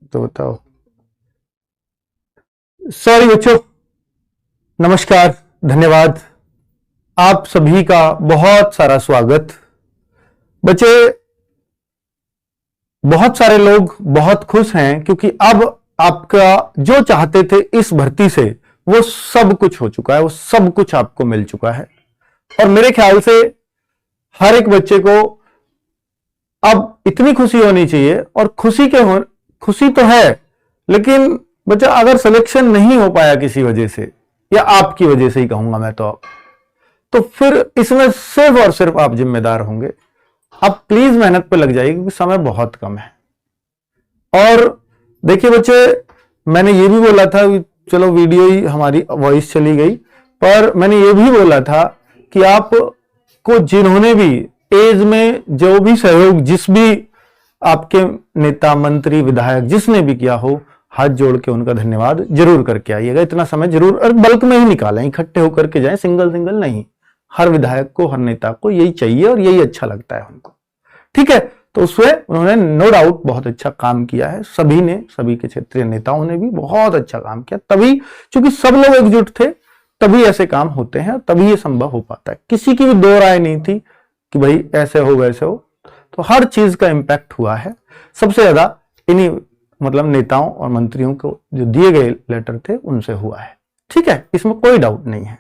तो बताओ। सॉरी बच्चों, नमस्कार, धन्यवाद। आप सभी का बहुत सारा स्वागत। बच्चे, बहुत सारे लोग बहुत खुश हैं क्योंकि अब आपका जो चाहते थे इस भर्ती से वो सब कुछ हो चुका है, वो सब कुछ आपको मिल चुका है। और मेरे ख्याल से हर एक बच्चे को अब इतनी खुशी होनी चाहिए, और खुशी तो है, लेकिन बच्चा अगर सिलेक्शन नहीं हो पाया किसी वजह से, या आपकी वजह से ही कहूंगा मैं, तो फिर इसमें सिर्फ और सिर्फ आप जिम्मेदार होंगे। आप प्लीज मेहनत पे लग जाइए क्योंकि समय बहुत कम है। और देखिए बच्चे, मैंने ये भी बोला था, चलो वीडियो ही हमारी वॉइस चली गई, पर मैंने ये भी बोला था कि आपको जिन्होंने भी एज में जो भी सहयोग, जिस भी आपके नेता, मंत्री, विधायक जिसने भी किया हो, हाथ जोड़ के उनका धन्यवाद जरूर करके आइएगा। इतना समय जरूर, और बल्क में ही निकालें, इकट्ठे होकर के जाएं, सिंगल सिंगल नहीं। हर विधायक को, हर नेता को यही चाहिए और यही अच्छा लगता है उनको। ठीक है, तो उसमें उन्होंने नो डाउट बहुत अच्छा काम किया है। सभी ने, सभी के क्षेत्रीय नेताओं ने भी बहुत अच्छा काम किया। तभी, क्योंकि सब लोग एकजुट थे, तभी ऐसे काम होते हैं, तभी ये संभव हो पाता है। किसी की भी दो राय नहीं थी कि भाई ऐसे हो वैसे हो, तो हर चीज का इंपैक्ट हुआ है। सबसे ज्यादा इन्हीं मतलब नेताओं और मंत्रियों को जो दिए गए लेटर थे उनसे हुआ है। ठीक है, इसमें कोई डाउट नहीं है।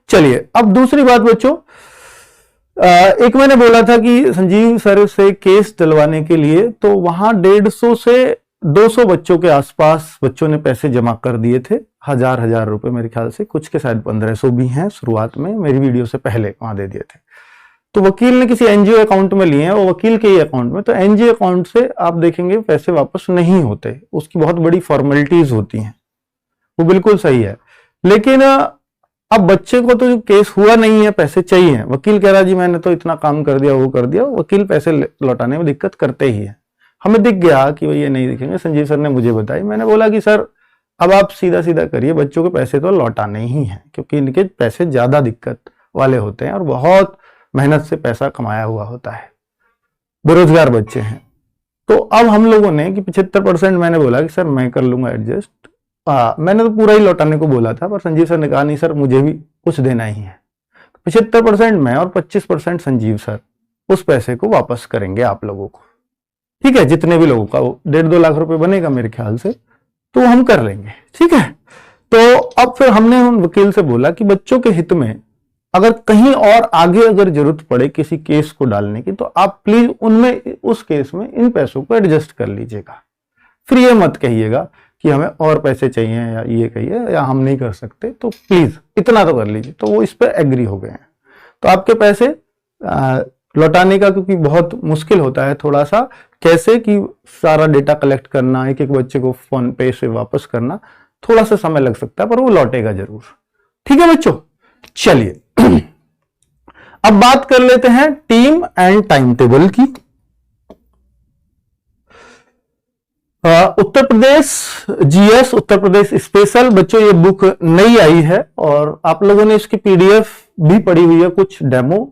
चलिए, अब दूसरी बात बच्चों, एक मैंने बोला था कि संजीव सर से केस दिलवाने के लिए, तो वहां 150 से 200 बच्चों के आसपास बच्चों ने पैसे जमा कर दिए थे, हजार रुपए मेरे ख्याल से, कुछ के शायद 1500 भी हैं। शुरुआत में मेरी वीडियो से पहले वहां दे दिए थे। तो वकील ने किसी एनजीओ अकाउंट में लिए हैं, वो वकील के ही अकाउंट में। तो एनजीओ अकाउंट से आप देखेंगे पैसे वापस नहीं होते, उसकी बहुत बड़ी फॉर्मेलिटीज होती हैं, वो बिल्कुल सही है। लेकिन अब बच्चे को तो केस हुआ नहीं है, पैसे चाहिए। वकील कह रहा जी मैंने तो इतना काम कर दिया, वो कर दिया। वकील पैसे लौटाने में दिक्कत करते ही है। हमें दिख गया कि भाई ये नहीं दिखेंगे, संजीव सर ने मुझे बताई। मैंने बोला कि सर अब आप सीधा सीधा करिए, बच्चों के पैसे तो लौटाने ही हैं, क्योंकि इनके पैसे ज्यादा दिक्कत वाले होते हैं और बहुत मेहनत से पैसा कमाया हुआ होता है, बेरोजगार बच्चे हैं। तो अब हम लोगों ने कि 75% मैंने बोला कि सर मैं कर लूंगा एडजस्ट। मैंने तो पूरा ही लौटाने को बोला था, पर संजीव सर ने कहा नहीं सर मुझे भी कुछ देना ही है। 75% मैं और 25% संजीव सर उस पैसे को वापस करेंगे आप लोगों को। ठीक है, जितने भी लोगों का 1.5-2 लाख रुपए बनेगा मेरे ख्याल से, तो हम कर लेंगे। ठीक है, तो अब फिर हमने उन वकील से बोला कि बच्चों के हित में अगर कहीं और आगे अगर जरूरत पड़े किसी केस को डालने की, तो आप प्लीज उनमें, उस केस में इन पैसों को एडजस्ट कर लीजिएगा। फिर ये मत कहिएगा कि हमें और पैसे चाहिए, या ये कहिए या हम नहीं कर सकते, तो प्लीज इतना तो कर लीजिए। तो वो इस पर एग्री हो गए हैं। तो आपके पैसे लौटाने का, क्योंकि बहुत मुश्किल होता है थोड़ा सा, कैसे कि सारा डेटा कलेक्ट करना, एक एक बच्चे को फोन पे से वापस करना, थोड़ा सा समय लग सकता है, पर वो लौटेगा जरूर। ठीक है बच्चों, चलिए अब बात कर लेते हैं टीम एंड टाइम टेबल की। उत्तर प्रदेश जीएस, उत्तर प्रदेश स्पेशल, बच्चों ये बुक नई आई है और आप लोगों ने इसकी पीडीएफ भी पढ़ी हुई है, कुछ डेमो,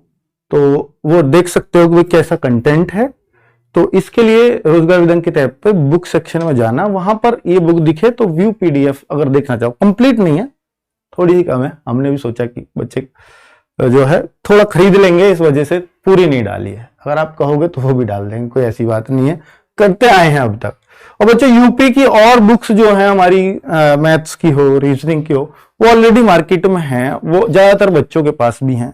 तो वो देख सकते हो कि कैसा कंटेंट है। तो इसके लिए रोजगार विदंग के टैब पे बुक सेक्शन में जाना, वहां पर ये बुक दिखे तो व्यू पीडीएफ अगर देखना चाहो। कंप्लीट नहीं है, थोड़ी ही कम है। हमने भी सोचा कि बच्चे जो है थोड़ा खरीद लेंगे, इस वजह से पूरी नहीं डाली है। अगर आप कहोगे तो वो भी डाल देंगे, कोई ऐसी बात नहीं है, करते आए हैं अब तक। और बच्चों यूपी की और बुक्स जो है हमारी, मैथ्स की हो, रीजनिंग की हो, वो ऑलरेडी मार्केट में हैं, वो ज्यादातर बच्चों के पास भी हैं।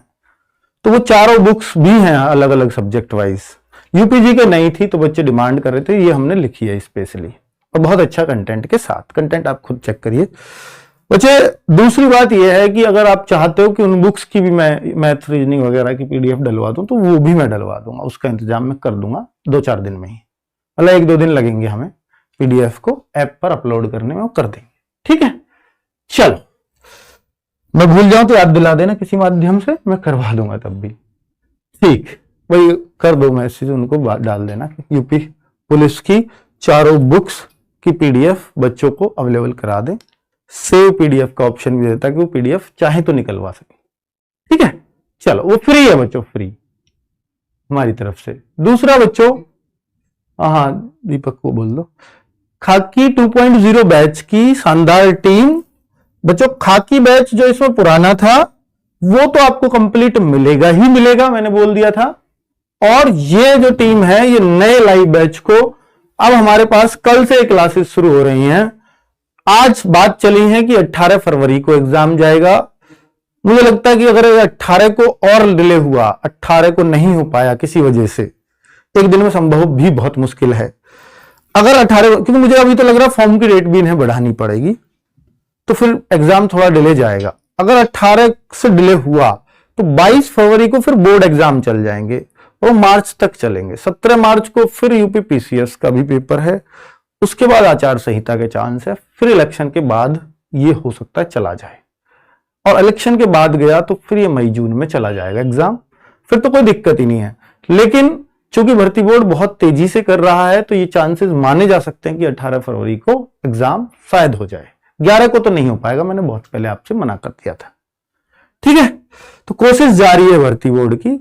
तो वो चारों बुक्स भी हैं अलग अलग सब्जेक्ट वाइज। यूपीजी के नहीं थी तो बच्चे डिमांड कर रहे थे, ये हमने लिखी है स्पेशली, और बहुत अच्छा कंटेंट के साथ। कंटेंट आप खुद चेक करिए बच्चे। दूसरी बात यह है कि अगर आप चाहते हो कि उन बुक्स की भी मैं मैथ, रीजनिंग वगैरह की पीडीएफ डलवा दूं, तो वो भी मैं डलवा दूंगा, उसका इंतजाम मैं कर दूंगा 2-4 दिन में ही। मतलब 1-2 दिन लगेंगे हमें पीडीएफ को ऐप पर अपलोड करने में, वो कर देंगे। ठीक है, चलो, मैं भूल जाऊं तो याद दिला देना किसी माध्यम से, मैं करवा दूंगा तब भी। ठीक, वही कर दो मैसेज उनको, डाल देना यूपी पुलिस की चारों बुक्स की पीडीएफ बच्चों को अवेलेबल करा दें। सेव पीडीएफ का ऑप्शन भी देता है कि वो पीडीएफ चाहे तो निकलवा सके। ठीक है, चलो, वो फ्री है बच्चों, फ्री हमारी तरफ से। दूसरा बच्चों, हाँ दीपक को बोल दो, खाकी 2.0 बैच की शानदार टीम। बच्चों खाकी बैच जो इसमें पुराना था वो तो आपको कंप्लीट मिलेगा ही मिलेगा, मैंने बोल दिया था। और ये जो टीम है ये नए लाइव बैच को अब हमारे पास कल से क्लासेस शुरू हो रही हैं। आज बात चली है कि 18 फरवरी को एग्जाम जाएगा। मुझे लगता है कि अगर 18 को और डिले हुआ, 18 को नहीं हो पाया किसी वजह से, एक दिन में संभव भी बहुत मुश्किल है। अगर 18, क्योंकि मुझे अभी तो लग रहा है फॉर्म की डेट भी इन्हें बढ़ानी पड़ेगी, तो फिर एग्जाम थोड़ा डिले जाएगा। अगर 18 से डिले हुआ तो 22 फरवरी को फिर बोर्ड एग्जाम चल जाएंगे और मार्च तक चलेंगे। 17 मार्च को फिर यूपी पीसीएस का भी पेपर है, उसके बाद आचार संहिता के चांस है, फिर इलेक्शन के बाद ये हो सकता है चला जाए, और इलेक्शन के बाद गया तो फिर ये मई जून में चला जाएगा एग्जाम, फिर तो कोई दिक्कत ही नहीं है। लेकिन चूंकि भर्ती बोर्ड बहुत तेजी से कर रहा है तो ये चांसेस माने जा सकते हैं कि 18 फरवरी को एग्जाम शायद हो जाए। 11 को तो नहीं हो पाएगा, मैंने बहुत पहले आपसे मना कर दिया था। ठीक है, तो कोशिश जारी है भर्ती बोर्ड की।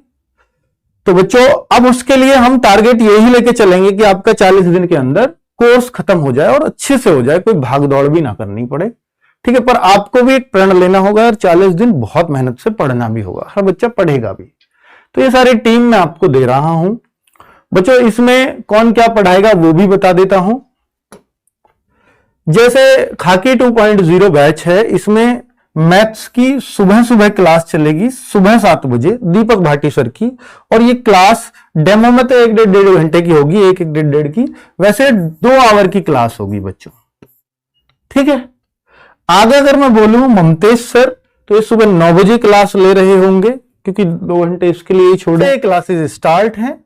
तो बच्चों अब उसके लिए हम टारगेट यही लेके चलेंगे कि आपका 40 दिन के अंदर कोर्स खत्म हो जाए और अच्छे से हो जाए, कोई भाग दौड़ भी ना करनी पड़े। ठीक है, पर आपको भी एक प्रण लेना होगा और 40 दिन बहुत मेहनत से पढ़ना भी होगा, हर बच्चा पढ़ेगा भी। तो ये सारी टीम मैं आपको दे रहा हूं। बच्चों इसमें कौन क्या पढ़ाएगा वो भी बता देता हूं। जैसे खाकी 2.0 बैच है, इसमें मैथ्स की सुबह सुबह क्लास चलेगी, सुबह 7 बजे दीपक भाटी सर की। और ये क्लास डेमो में तो 1-1.5 घंटे की होगी, 1-1.5 की, वैसे 2 आवर की क्लास होगी बच्चों। ठीक है, आगे अगर मैं बोलूं ममतेश सर, तो ये सुबह 9 बजे क्लास ले रहे होंगे, क्योंकि 2 घंटे इसके लिए छोड़े। क्लासेस स्टार्ट हैं,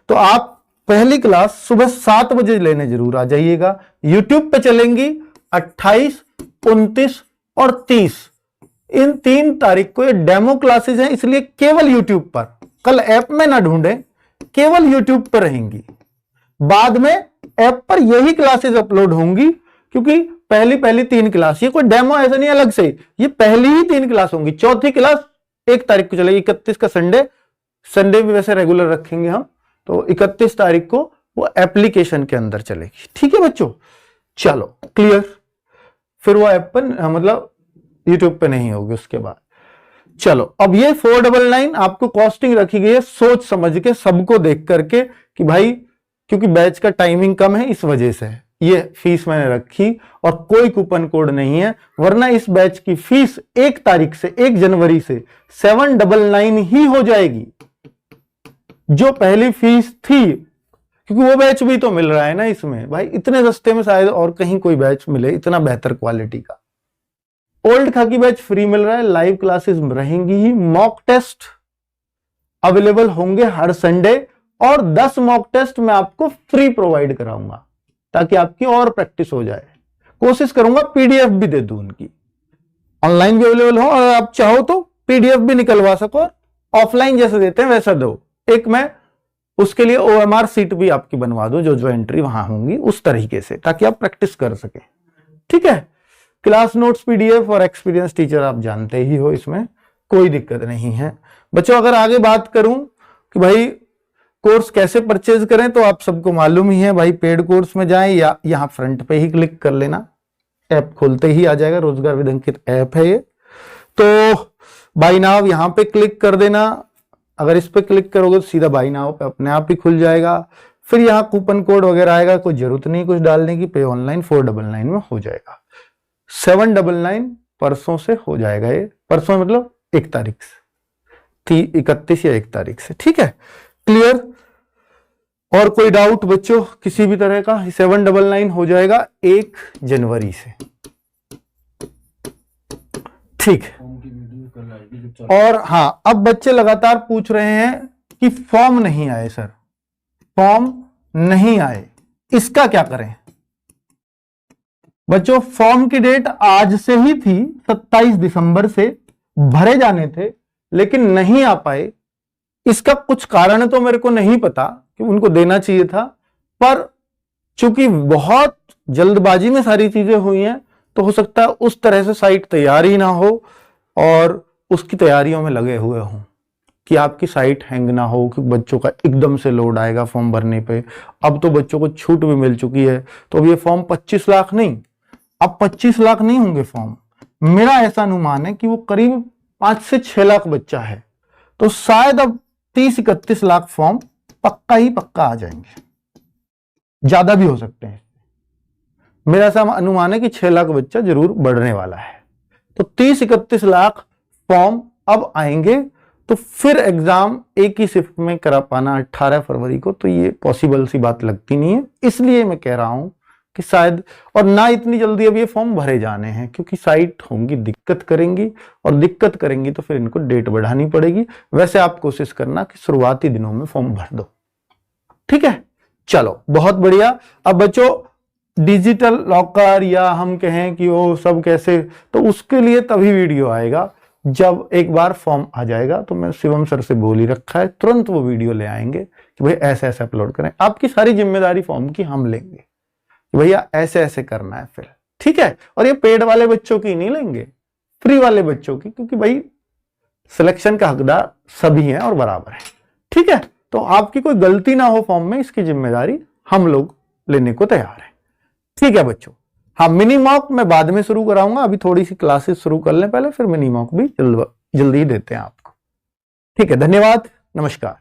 तो आप पहली क्लास सुबह 7 बजे लेने जरूर आ जाइएगा। यूट्यूब पे चलेंगी 28, 29 और 30, इन 3 तारीख को ये डेमो क्लासेस हैं, इसलिए केवल यूट्यूब पर, कल ऐप में ना ढूंढें, केवल यूट्यूब पर रहेंगी। बाद में ऐप पर यही क्लासेस अपलोड होंगी, क्योंकि पहली 3 क्लास, ये कोई डेमो ऐसा नहीं अलग से, ये पहली ही 3 क्लास होंगी। चौथी क्लास 1 तारीख को चलेगी, 31 का संडे भी वैसे रेगुलर रखेंगे हम, तो 31 तारीख को वो एप्लीकेशन के अंदर चलेगी। ठीक है बच्चों, चलो क्लियर। फिर वो ऐप पर मतलब यूट्यूब पे नहीं होगी उसके बाद। चलो अब ये 499 आपको कॉस्टिंग रखी गई है सोच समझ के, सबको देख करके कि भाई क्योंकि बैच का टाइमिंग कम है इस वजह से ये फीस मैंने रखी, और कोई कूपन कोड नहीं है, वरना इस बैच की फीस 1 तारीख से 1 जनवरी से 799 ही हो जाएगी, जो पहली फीस थी। क्योंकि वो बैच भी तो मिल रहा है ना इसमें, भाई इतने सस्ते में शायद और कहीं कोई बैच मिले इतना बेहतर क्वालिटी का। ओल्ड खाकी बैच फ्री मिल रहा है, लाइव क्लासेस रहेंगी ही, मॉक टेस्ट अवेलेबल होंगे हर संडे, और 10 मॉक टेस्ट मैं आपको फ्री प्रोवाइड कराऊंगा ताकि आपकी और प्रैक्टिस हो जाए। कोशिश करूंगा पीडीएफ भी दे दूं उनकी, ऑनलाइन भी अवेलेबल हो, और आप चाहो तो पीडीएफ भी निकलवा सको, ऑफलाइन जैसे देते हैं वैसा दो। एक मैं उसके लिए ओएमआर सीट भी आपकी बनवा दो, जो एंट्री वहां होंगी उस तरीके से, ताकि आप प्रैक्टिस कर सके। ठीक है, क्लास नोट्स पीडीएफ और एक्सपीरियंस टीचर आप जानते ही हो, इसमें कोई दिक्कत नहीं है। बच्चों अगर आगे बात करूं कि भाई कोर्स कैसे परचेज करें, तो आप सबको मालूम ही है भाई, पेड कोर्स में जाएं या यहां फ्रंट पे ही क्लिक कर लेना, ऐप खोलते ही आ जाएगा, रोजगार विदंकित ऐप है ये। तो बाय नाउ यहां पे क्लिक कर देना, अगर इस पे क्लिक करोगे तो सीधा बाय नाउ पे अपने आप ही खुल जाएगा। फिर यहाँ कूपन कोड वगैरह आएगा, कोई जरूरत नहीं कुछ डालने की, पे ऑनलाइन 499 में हो जाएगा। 799 परसों से हो जाएगा, ये परसों मतलब 1 तारीख से, 31 या 1 तारीख से। ठीक है, क्लियर। और कोई डाउट बच्चों किसी भी तरह का? 799 हो जाएगा 1 जनवरी से। ठीक है, और हाँ अब बच्चे लगातार पूछ रहे हैं कि फॉर्म नहीं आए सर, फॉर्म नहीं आए, इसका क्या करें? बच्चों फॉर्म की डेट आज से ही थी, 27 दिसंबर से भरे जाने थे, लेकिन नहीं आ पाए। इसका कुछ कारण तो मेरे को नहीं पता कि उनको देना चाहिए था, पर चूंकि बहुत जल्दबाजी में सारी चीजें हुई हैं, तो हो सकता है उस तरह से साइट तैयार ही ना हो और उसकी तैयारियों में लगे हुए हों। कि आपकी साइट हैंग ना हो, कि बच्चों का एकदम से लोड आएगा फॉर्म भरने पे। अब तो बच्चों को छूट भी मिल चुकी है, तो अब ये फॉर्म 25 लाख नहीं, अब 25 लाख नहीं होंगे फॉर्म। मेरा ऐसा अनुमान है कि वो करीब 5 से 6 लाख बच्चा है, तो शायद अब 30-31 लाख फॉर्म पक्का ही पक्का आ जाएंगे, ज्यादा भी हो सकते हैं। मेरा ऐसा अनुमान है कि 6 लाख बच्चा जरूर बढ़ने वाला है, तो 30-31 लाख फॉर्म अब आएंगे। तो फिर एग्जाम एक ही शिफ्ट में करा पाना 18 फरवरी को, तो ये पॉसिबल सी बात लगती नहीं है। इसलिए मैं कह रहा हूं कि शायद, और ना इतनी जल्दी अब ये फॉर्म भरे जाने हैं, क्योंकि साइट होंगी दिक्कत करेंगी, और दिक्कत करेंगी तो फिर इनको डेट बढ़ानी पड़ेगी। वैसे आप कोशिश करना कि शुरुआती दिनों में फॉर्म भर दो, ठीक है। चलो बहुत बढ़िया। अब बच्चों डिजिटल लॉकर या हम कहें कि वो सब कैसे, तो उसके लिए तभी वीडियो आएगा जब एक बार फॉर्म आ जाएगा। तो मैं शिवम सर से बोल ही रखा है, तुरंत वो वीडियो ले आएंगे कि भाई ऐसे ऐसे अपलोड करें। आपकी सारी जिम्मेदारी फॉर्म की हम लेंगे कि भैया ऐसे ऐसे करना है फिर, ठीक है। और ये पेड वाले बच्चों की नहीं लेंगे, फ्री वाले बच्चों की, क्योंकि भाई सिलेक्शन का हकदार सभी हैं और बराबर है, ठीक है। तो आपकी कोई गलती ना हो फॉर्म में, इसकी जिम्मेदारी हम लोग लेने को तैयार हैं, ठीक है बच्चों। हाँ, मिनी मॉक मैं बाद में शुरू कराऊंगा, अभी थोड़ी सी क्लासेस शुरू कर लें पहले, फिर मिनी मॉक भी जल्दी ही देते हैं आपको, ठीक है। धन्यवाद, नमस्कार।